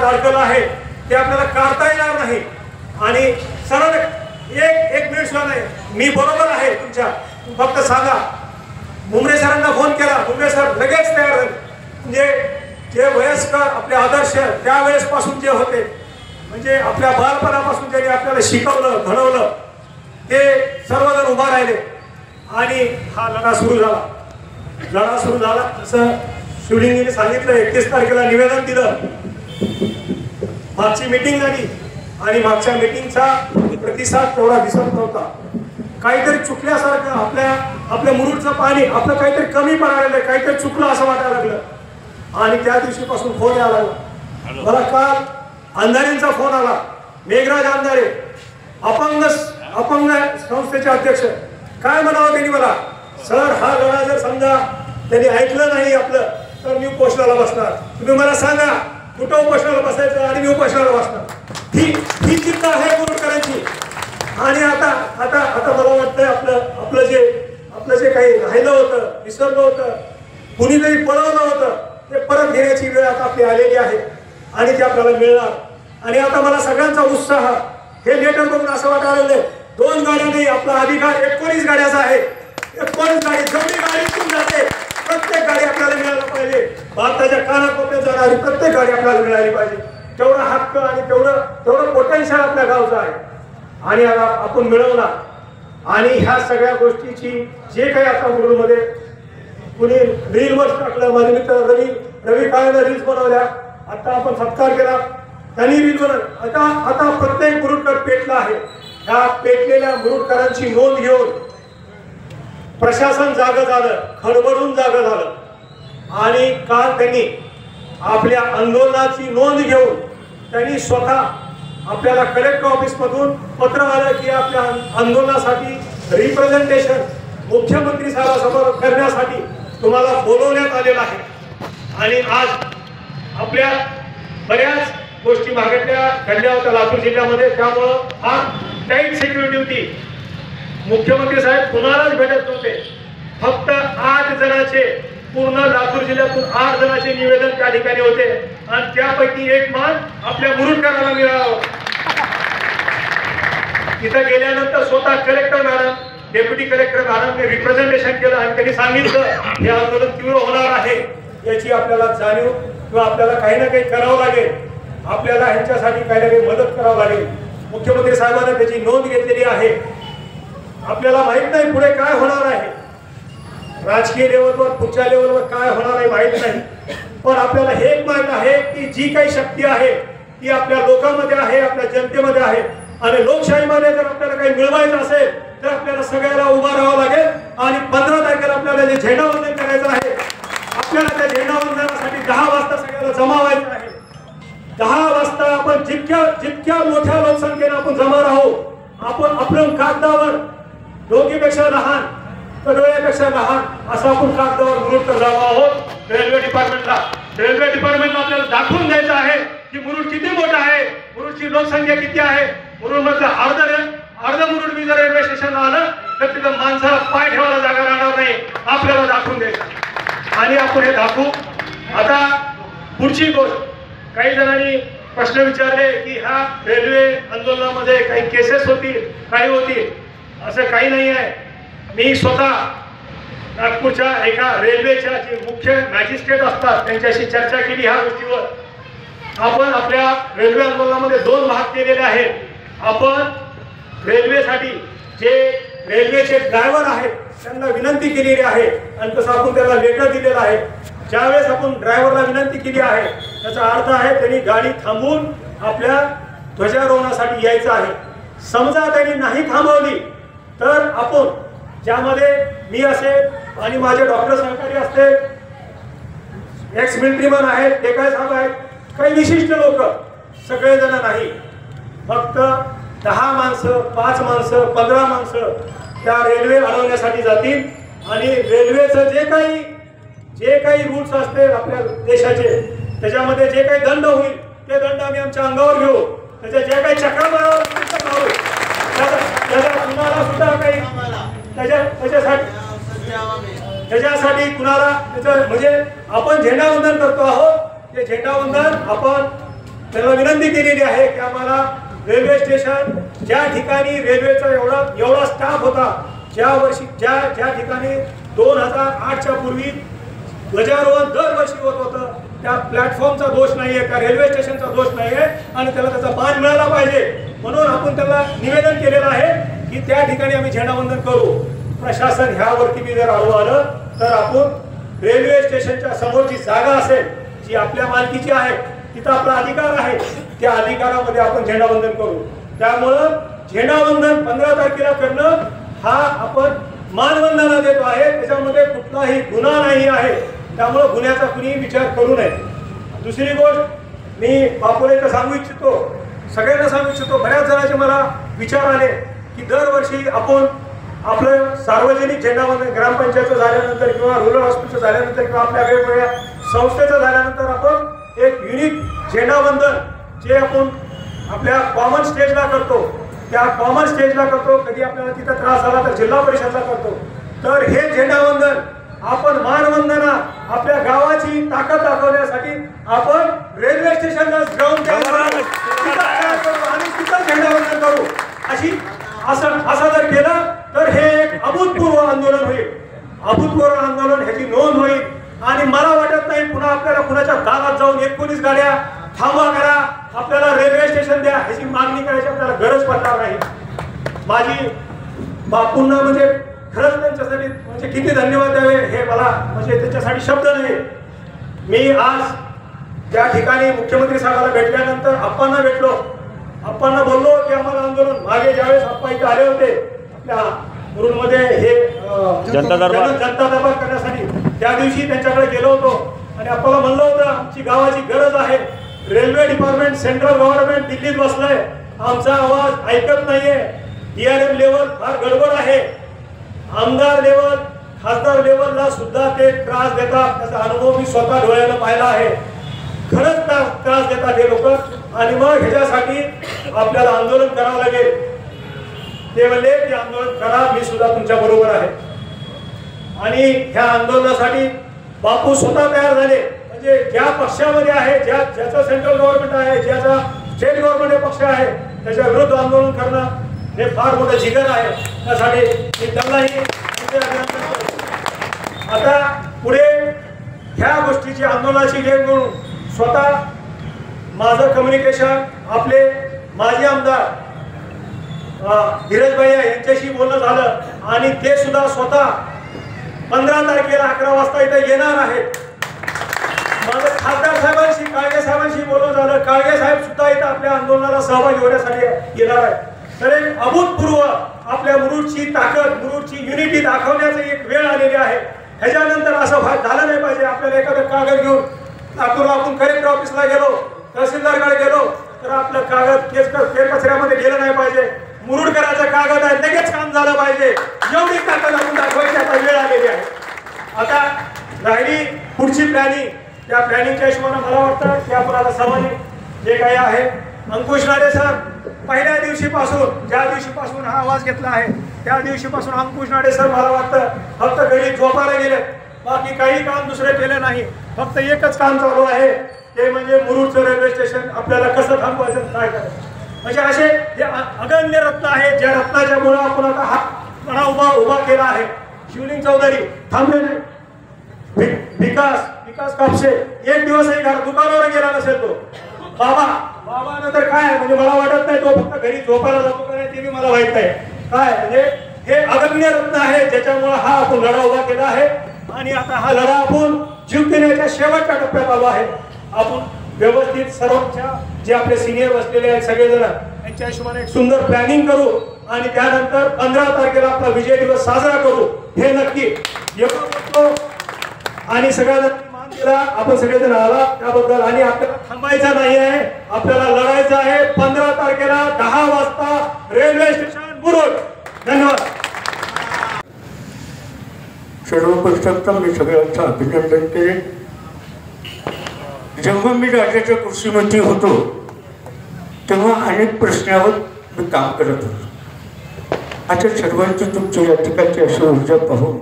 अडकलं आहे ते आपल्याला काढता येणार नाही. आणि सरळ एक मिनिट सुद्धा नाही, मी बरोबर आहे तुमच्या, फक्त सांगा. मुंबरे सरांना फोन केला, मुंबरे सर लगेच तयार झाले. म्हणजे जे वयस्कर आपले आदर्श त्यावेळेस पासून जे होते, म्हणजे आपल्या बालपणापासून ज्यांनी आपल्याला शिकवलं घडवलं, ते सर्वजण उभा राहिले आणि हा लढा सुरू झाला. जसं शिवलिंगीने सांगितलं 31 तारखेला निवेदन दिलं, मागची मीटिंग झाली आणि मागच्या मीटिंगचा प्रतिसाद तेवढा दिसत नव्हता. काहीतरी चुकल्यासारखं आपल्या मुरुडचं पाणी आपलं काहीतरी कमी पडायला, काहीतरी चुकलं असं वाटायला लागलं. आणि त्या दिवशीपासून फोन यायला लागला. मला काल अंधारेंचा फोन आला, मेघराज अंधारे, अपंग संस्थेचे अध्यक्ष. काय म्हणावं त्यांनी मला, सर हा लढा जर समजा त्यांनी ऐकलं नाही आपलं तर मी उपोषणाला बसणार. तुम्ही मला सांगा कुठं उपोषणाला बसायचं आणि मी उपोषणाला बसणार. ही चिंता आहे मुरुडकरांची. आणि आता मला वाटतंय आपलं जे काही राहिलं होतं, विसरलं होतं, कुणीतरी पळवलं होतं, ते परत घेण्याची वेळ आता आपली आलेली आहे आणि ते आपल्याला मिळणार. आणि आता मला सगळ्यांचा उत्साह, हे लेटर बघून असं वाटायला लागलं 2 गाड्या नाही, आपला अधिकार 19 गाड्याचा आहे. 19 गाडी, जेवढी गाडीतून जाते प्रत्येक गाडी आपल्याला मिळायला पाहिजे. भारताच्या कानाकोपऱ्यात जाणारी प्रत्येक गाडी आपल्याला मिळाली पाहिजे. तेवढा हक्क आणि तेवढं पोटेन्शियल आपल्या गावचं आहे आणि आपण मिळवला. आणि ह्या सगळ्या गोष्टीची जे काही आता मुरुडमध्ये कुणी रीलवर टाकलं, माझे मित्र रवी काळेनं रील्स बनवल्या, आता आपण सत्कार केला, त्यांनी रील बनवलं. आता प्रत्येक मुरुडकर पेटला आहे. ह्या पेटलेल्या मुरुडकरांची नोंद घेऊन प्रशासन जागं झालं, खडबडून जागं झालं. आणि काल त्यांनी आपल्या आंदोलनाची नोंद घेऊन त्यांनी स्वतः आपल्याला कलेक्टर ऑफिसमधून पत्र आलं की आपल्या आंदोलनासाठी रिप्रेझेंटेशन मुख्यमंत्री साहेबांसमोर करण्यासाठी तुम्हाला बोलवण्यात आलेलं आहे. आणि आज आपल्या बऱ्याच गोष्टी घडल्या होत्या लातूर जिल्ह्यामध्ये, त्यामुळं हा टाईट सिक्युरिटी होती. मुख्यमंत्री साहेब कुणालाच भेटत नव्हते. फक्त 8 जणांचे, पूर्ण लातूर जिल्ह्यातून 8 जणांचे निवेदन त्या ठिकाणी होते आणि त्यापैकी एक मान आपल्या मुरुडकरांना मिळाला. तिथं गेल्यानंतर स्वतः कलेक्टर मॅडम, डेप्युटी कलेक्टर मॅडमने रिप्रेझेंटेशन केलं आणि त्यांनी सांगितलं हे आंदोलन तीव्र होणार आहे, याची आपल्याला जाणीव किंवा आपल्याला काही ना काही करावं लागेल, आपल्याला ह्यांच्यासाठी काही ना काही मदत करावं लागेल. मुख्यमंत्री साहेबांना त्याची नोंद घेतलेली आहे. आपल्याला माहित नाही पुढे काय होणार आहे, राजकीय लेवलवर पुढच्या लेवलवर काय होणार आहे माहित नाही, पण आपल्याला हे एक माहित आहे की जी काही शक्ती आहे ती आपल्या लोकांमध्ये आहे, आपल्या जनतेमध्ये आहे. आणि लोकशाहीमध्ये जर आपल्याला काही मिळवायचं असेल तर आपल्याला सगळ्याला उभा राहावं लागेल. आणि 15 तारखेला आपल्याला जे झेंडावंदन करायचं आहे, आपल्याला त्या झेंडावंदनासाठी 10 वाजता सगळ्याला जमा व्हायचं आहे. 10 वाजता आपण जितक्या मोठ्या लोकसंख्येने आपण जमा राहू, आपण आपल्या कागदावर डोकीपेक्षा लहान तर डोळ्यापेक्षा लहान असं आपण कागदावर मुरुडकर जावं आहोत. रेल्वे डिपार्टमेंटला आपल्याला दाखवून द्यायचं आहे की मुरुड किती मोठं आहे, मुरुडची लोकसंख्या किती आहे. मुरुड मधलं अर्ध मुरुड मी जर रेल्वे स्टेशनला आलं तर तिथं माणसाला पाय ठेवायला जागा राहणार नाही, आपल्याला दाखवून द्यायचं आणि आपण हे दाखवू. आता पुढची गोष्ट, काही जणांनी प्रश्न विचारले की ह्या रेल्वे आंदोलनामध्ये काही केसेस होतील, काही होतील. असं काही नाही आहे. मी स्वतः नागपूरच्या एका रेल्वेच्या जे मुख्य मॅजिस्ट्रेट असतात त्यांच्याशी चर्चा केली ह्या गोष्टीवर. आपण आपल्या रेल्वे आंदोलनामध्ये 2 भाग केलेले आहेत. आपण रेल्वेसाठी जे रेल्वेचे ड्रायव्हर आहेत त्यांना विनंती केलेली आहे आणि तसं आपण त्याला लेटर दिलेलं आहे. ज्यावेळेस आपण ड्रायव्हरला विनंती केली आहे त्याचा अर्थ आहे त्यांनी गाडी थांबवून आपल्या ध्वजारोहणासाठी यायचं आहे. समजा त्यांनी नाही थांबवली तर आपण, ज्यामध्ये मी असेल आणि माझे डॉक्टर सहकारी असतील, एक्स मिलिटरीमन आहेत, ते काय साहेब आहेत, काही विशिष्ट लोक, सगळेजण नाही, फक्त 10 माणसं, 5 माणसं, 15 माणसं त्या रेल्वे अडवण्यासाठी जातील. आणि रेल्वेचं जे काही रूल्स असतील आपल्या देशाचे, त्याच्यामध्ये जे काही दंड होईल ते दंड आम्ही आमच्या अंगावर घेऊ. त्याच्या जे काही चक्रामारावर कुणाला सुद्धा काही त्याच्यासाठी कुणाला म्हणजे आपण झेंडावंदन करतो आहोत, ते झेंडावंदन आपण त्याला विनंती केलेली आहे की आम्हाला रेल्वे स्टेशन ज्या ठिकाणी रेल्वेचा एवढा स्टाफ होता, ज्या ठिकाणी 2008च्या पूर्वी ध्वजारोहण दरवर्षी होत होतं, त्या प्लॅटफॉर्मचा दोष नाहीये, त्या रेल्वे स्टेशनचा दोष नाहीये आणि त्याला त्याचा मान मिळाला पाहिजे. म्हणून आपण त्याला निवेदन केलेलं आहे की त्या ठिकाणी आम्ही झेंडावंदन करू. प्रशासन ह्यावरती मी जर आलं तर आपण रेल्वे स्टेशनच्या समोरची जागा असेल जी आपल्या मालकीची आहे, तिथं आपला अधिकार आहे, त्या अधिकारामध्ये आपण झेंडावंदन करू. त्यामुळं झेंडावंदन 15 तारखेला करणं हा आपण मानवंदना देतो आहे, त्याच्यामध्ये कुठलाही गुन्हा नाही आहे. त्यामुळे गुन्ह्याचा कुणी विचार करू नये. दुसरी गोष्ट मी बापूला सांगू इच्छितो, सगळ्यांना सांगू इच्छितो, बऱ्याच जणांचे मला विचार आले की दरवर्षी आपण आपलं सार्वजनिक झेंडावंदन ग्रामपंचायतचं झाल्यानंतर किंवा रुरल हॉस्पिटलचं झाल्यानंतर किंवा आपल्या वेगवेगळ्या संस्थेचं झाल्यानंतर आपण एक युनिक झेंडावंदन जे आपण आपल्या कॉमन स्टेजला करतो, त्या कॉमन स्टेजला करतो. कधी आपल्याला तिथं त्रास झाला तर जिल्हा परिषदला करतो. तर हे झेंडावंदन आपण मानवंदना आपल्या गावाची ताकद दाखवण्यासाठी आपण रेल्वे स्टेशनला जाऊन आणि तिथं झेंडावंदन करू. असं जर केलं तर हे एक अभूतपूर्व आंदोलन होईल, अभूतपूर्व आंदोलन, ह्याची नोंद होईल. आणि मला वाटत नाही पुन्हा आपल्याला कुणाच्या दारात जाऊन 19 गाड्या थांबा करा, आपल्याला रेल्वे स्टेशन द्या ह्याची मागणी करायची आपल्याला गरज पडणार नाही. माझी बापूंना म्हणजे खरंच त्यांच्यासाठी म्हणजे किती धन्यवाद द्यावे हे मला म्हणजे त्याच्यासाठी शब्द नाही. मी आज त्या ठिकाणी मुख्यमंत्री साहेबांना भेटल्यानंतर आप्पांना भेटलो, आप्पांना बोललो की आम्हाला आंदोलन मागे ज्यावेळेस आप्पा इथे आले होते आपल्या मुरुडमध्ये हे जनता दरबार करण्यासाठी, त्या दिवशी त्यांच्याकडे गेलो होतो आणि आप्पाला म्हणलं होतं आमची गावाची गरज आहे. रेल्वे डिपार्टमेंट सेंट्रल गव्हर्नमेंट दिल्लीत बसलंय, आमचा आवाज ऐकत नाहीये, DRM लेवल फार गडबड आहे, आमदार लेवल खासदार लेवलला सुद्धा ते त्रास देतात. त्याचा अनुभव मी स्वतः डोळ्यानं पाहिला आहे. खरंच त्रास देतात हे लोक. आणि मग ह्याच्यासाठी आपल्याला आंदोलन करावं लागेल. ते म्हणले की आंदोलन करा, मी सुद्धा तुमच्या बरोबर आहे. आणि ह्या आंदोलनासाठी बापू स्वतः तयार झाले. म्हणजे ज्या पक्षामध्ये आहे, ज्याचा सेंट्रल गव्हर्नमेंट आहे, ज्याचा स्टेट गव्हर्नमेंट पक्ष आहे, त्याच्या विरुद्ध आंदोलन करणं हे फार मोठं जिगर आहे. त्यासाठी मी त्यांनाही अभिनंदन करतो. आता पुढे ह्या गोष्टीची आंदोलनाची गेम म्हणून स्वतः माझं कम्युनिकेशन आपले माजी आमदार धीरज भैया यांच्याशी बोलणं झालं आणि ते सुद्धा स्वतः 15 तारखेला 11 वाजता इथे येणार आहेत. माझं खासदार साहेबांशी काळगे साहेबांशी बोलणं झालं, काळगे साहेब सुद्धा इथं आपल्या आंदोलनाला सहभागी होण्यासाठी येणार आहे. तर एक अभूतपूर्व आपल्या मुरुडची ताकद, मुरुडची युनिटी दाखवण्याची एक वेळ आलेली आहे. ह्याच्यानंतर असं झालं नाही पाहिजे. आपल्याला एखादं कागद घेऊन लातूरला आपण कलेक्टर ऑफिसला गेलो, तहसीलदारकडे गेलो तर आपलं कागद कचऱ्यामध्ये गेलं नाही पाहिजे. मुरुडकराचा कागद आहे, लगेच काम झालं पाहिजे. एवढी ताकद आपण दाखवायची आता वेळ आलेली आहे. आता राहिली पुढची प्लॅनिंग. त्या प्लॅनिंगच्या हिशोबाने मला वाटतं की आपण आता समाज जे काही आहे, अंकुश नाडे सर पहिल्या दिवशीपासून, ज्या दिवशीपासून हा आवाज घेतला आहे त्या दिवशीपासून अंकुश नाडे सर मला वाटतं फक्त घरी झोपायला गेले, बाकी काही काम दुसरे केले नाही. फक्त एकच काम चालू आहे, ते म्हणजे मुरुडचं रेल्वे स्टेशन आपल्याला कसं थांबवायचं, काय करायचं. म्हणजे असे जे अगण्य रत्न आहेत, ज्या रत्नाच्या मुळे आपण आता हा पणा उभा केला आहे. शिवलिंग चौधरी थांबले नाही, विकास कापसे एक दिवसही दुकानावर गेला नसेल तो. बाबा तर काय म्हणजे मला वाटत नाही तो फक्त घरी झोपायला जातो का नाही ते मी मला माहित नाही. काय म्हणजे हे अगण्य रत्न आहे ज्याच्यामुळे हा आपण लढा उभा केला आहे. आणि आता हा लढा आपण जीव देण्याच्या शेवटच्या टप्प्यात आलो आहे. आपण व्यवस्थित सर्वच्या जे आपले सिनियर बसलेले आहेत सगळेजण यांच्या हिशोबाने एक सुंदर प्लॅनिंग करू आणि त्यानंतर 15 तारखेला आपला विजय दिवस साजरा करू हे नक्की. आणि सगळ्यांना मान दिला, आपण सगळेजण आला त्याबद्दल. आणि आपल्याला थांबायचं नाही आहे, आपल्याला लढायचं आहे. 15 तारखेला 10 वाजता रेल्वे स्टेशन मुरुड. धन्यवाद. सर्वप्रथम मी सगळ्यांचं अभिनंदन केले. जेव्हा मी राज्याच्या कृषीमंत्री होतो तेव्हा अनेक प्रश्नावर मी काम करत होतो. आता सर्वांची तुमच्या या ठिकाणची अशी ऊर्जा पाहून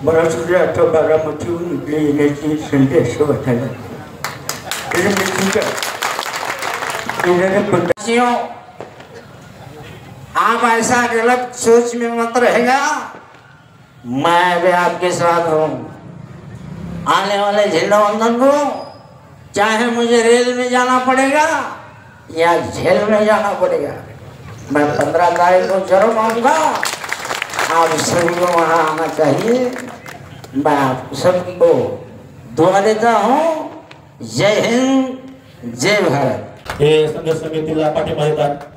मला सुद्धा आता बारामतीहून इकडे येण्याची संधी असं वाटायला. ठीक है इन्होंने साथियों, आप ऐसा गलत सोच में मत रहेगा। मैं भी आपके साथ हूँ। आने वाले झंडोवंदन को चाहे मुझे रेल में जाना पड़ेगा या जेल में जाना पड़ेगा, मैं 15 तारीख को जरूर आऊँगा। आप सभी को वहाँ आना चाहिए। मैं आप सभी को दुआ देता हूँ। जय हिंद, जय भारत। हे संघर्ष समितीला पाठिंबा देतात